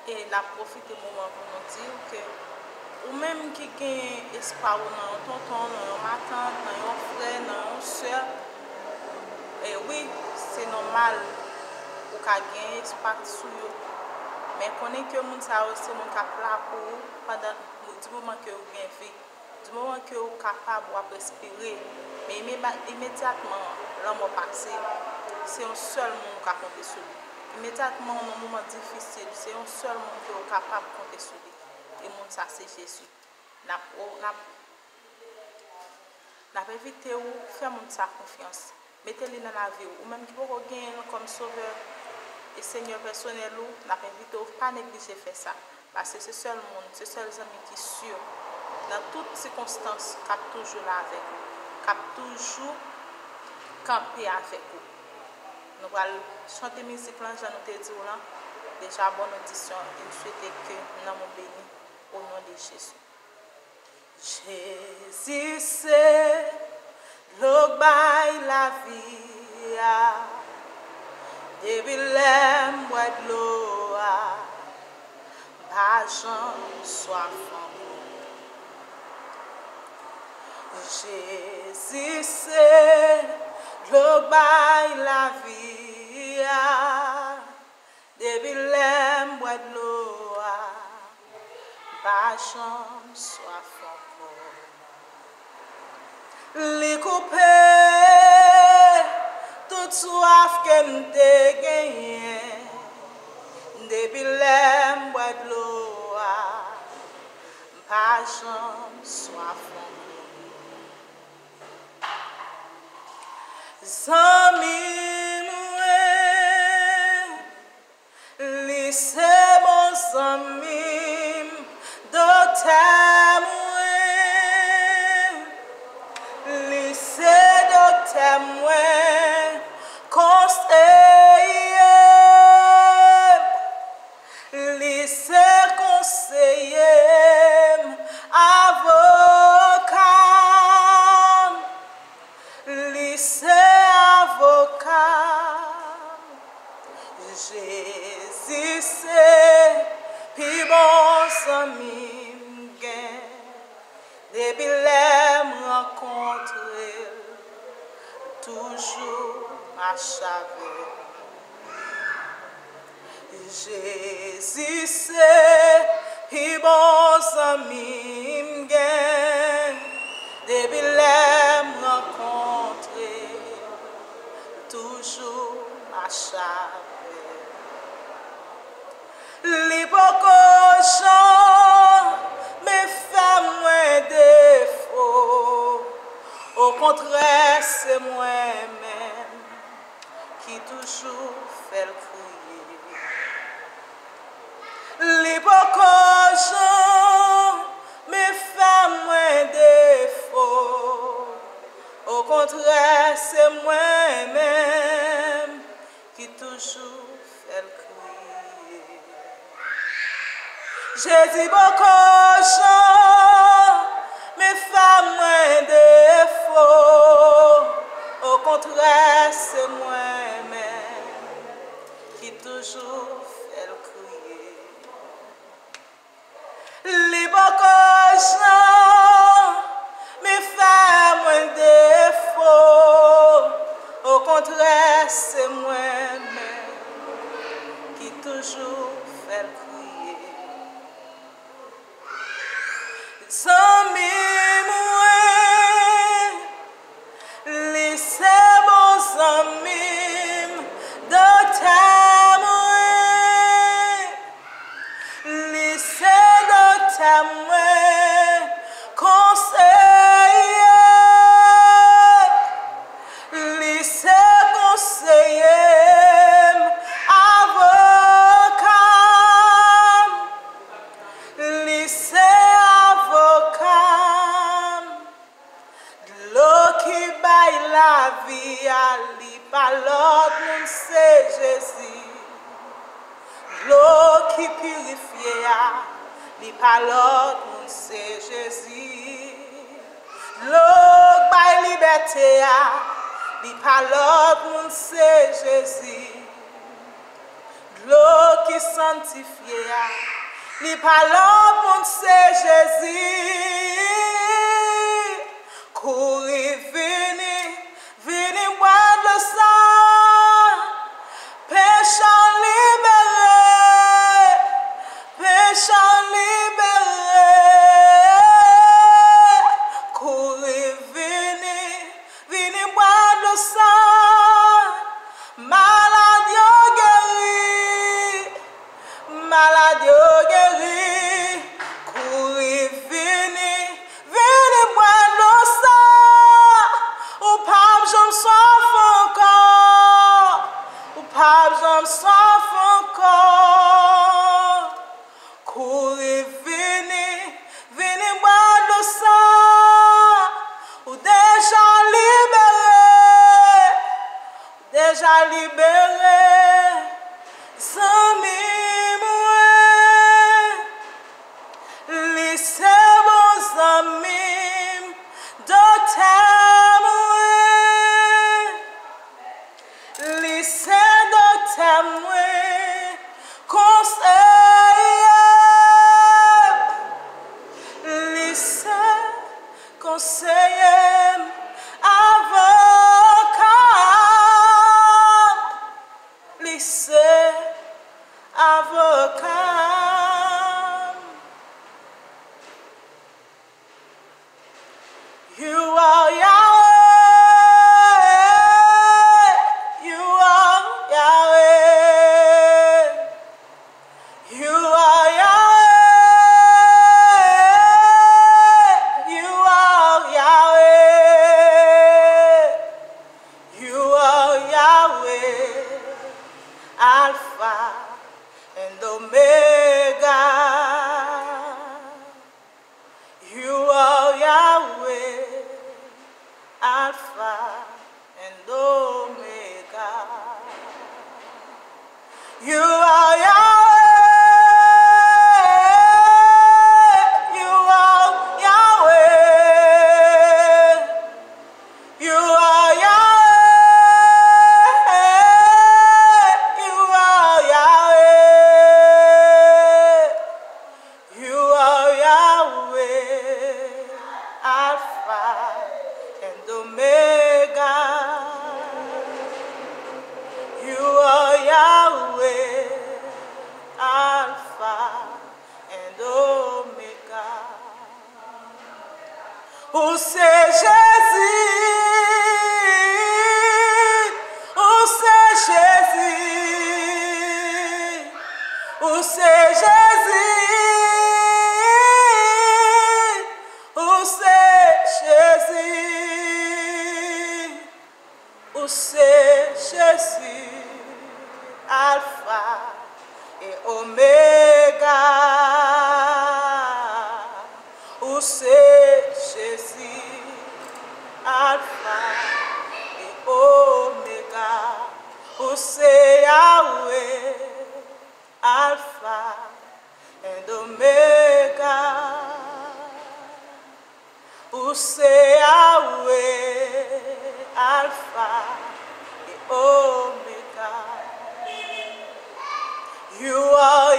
Et la profite moment pour nous dire que ou même qui gagne espoir dans un tonton, dans ma tante, dans un frère, dans une soeur, et oui, c'est normal pour qu'à gagner espoir sur eux. Mais connaît que moun ça c'est mon cap là pour pendant du moment que vous gagnez fait, du moment que vous capable de respirer, mais immédiatement l'homme passé, c'est un seul monde qui a compté sur lui. Immédiatement, dans un moment difficile, c'est un seul monde qui est capable de compter sur lui. Et monde ça, c'est Jésus. N'a évité ou faire monde ça confiance. Mettez-le dans la vie ou même qui vous gagner comme sauveur et Seigneur personnel, n'a évité ou pas négliger faire ça. Parce que c'est seul monde, c'est seul ami qui est sûr. Dans toutes circonstances, cap toujours là avec vous. Cap toujours camper avec vous. Nous allons chanter musique là, j'en ai dit là. Déjà bonne audition et nous souhaitons que nous sommes bénis au nom de Jésus. Jésus c'est le bail la vie, depuis l'aime de l'eau, pas j'en soif. Jésus c'est le bail la vie, depuis l'aime de l'eau, pas j'en soif encore. Les coupés, toute soif que m'te gagné, depuis l'aime de l'eau, pas j'en soif encore. Zami moué, lycée mon zami, docteur moué, lycée docteur moué, conseiller, lycée conseiller, avocat, lycée avocat, Jésus c'est puis bon ami m'gain, depuis l'aime rencontrer, toujours ma chave. Jésus c'est puis bon ami m'gain, depuis l'aime rencontrer, toujours ma chave. L'hypocrisie me fait moins défaut. Au contraire, c'est moi-même qui toujours fait le crier. L'hypocrisie me fait moins défaut. Au contraire, c'est moi-même qui toujours fait le crier. J'ai dit beaucoup de gens, mes femmes moins défaut. Au contraire, c'est moi-même qui toujours fait le crier. Les beaucoup de gens, mes femmes moins défaut. Au contraire, c'est moi-même qui toujours fait le crier. Zami moué, lycée mon zami, docteur moué, lycée docteur moué, conseiller, lycée conseiller, avocat, lycée la vie à li par l'autre monde c'est Jésus. L'eau qui purifie à li par l'autre monde c'est Jésus. L'eau by liberté à li par l'autre monde c'est Jésus. l'eau qui sanctifie, li parle pour c'est Jésus. Courir, venez boire le sang, péchant libéré, péchant libéré. Courir, venez boire le sang, maladie guérie, maladie guérie. Courir, venez boire le sang, ou pas j'en soif encore, ou pas j'en soif encore. Courir, venez boire le sang, ou déjà libéré, sans laissez vos amis de témoins, laissez de témoins, conseillers, laissez conseillers, avocats, laissez avocats. You are Yahweh, you are Yahweh, you are Yahweh, you are Yahweh, you are Yahweh, Alpha and Omega. You are Yahweh, Alpha and Omega. You are Yahweh, you are Yahweh, you are Yahweh, you are Yahweh, you are Yahweh, Alpha and Omega. You are Yahweh, Alpha and Omega. Où c'est Jésus? Où c'est Jésus? Où c'est Jésus? Où c'est Jésus? Où c'est Jésus? Alpha et Oméga. Où c'est Jésus? Alpha et Oméga. Où c'est Yahweh? Alpha and Omega. Où c'est Yahweh? Alpha et Omega. You are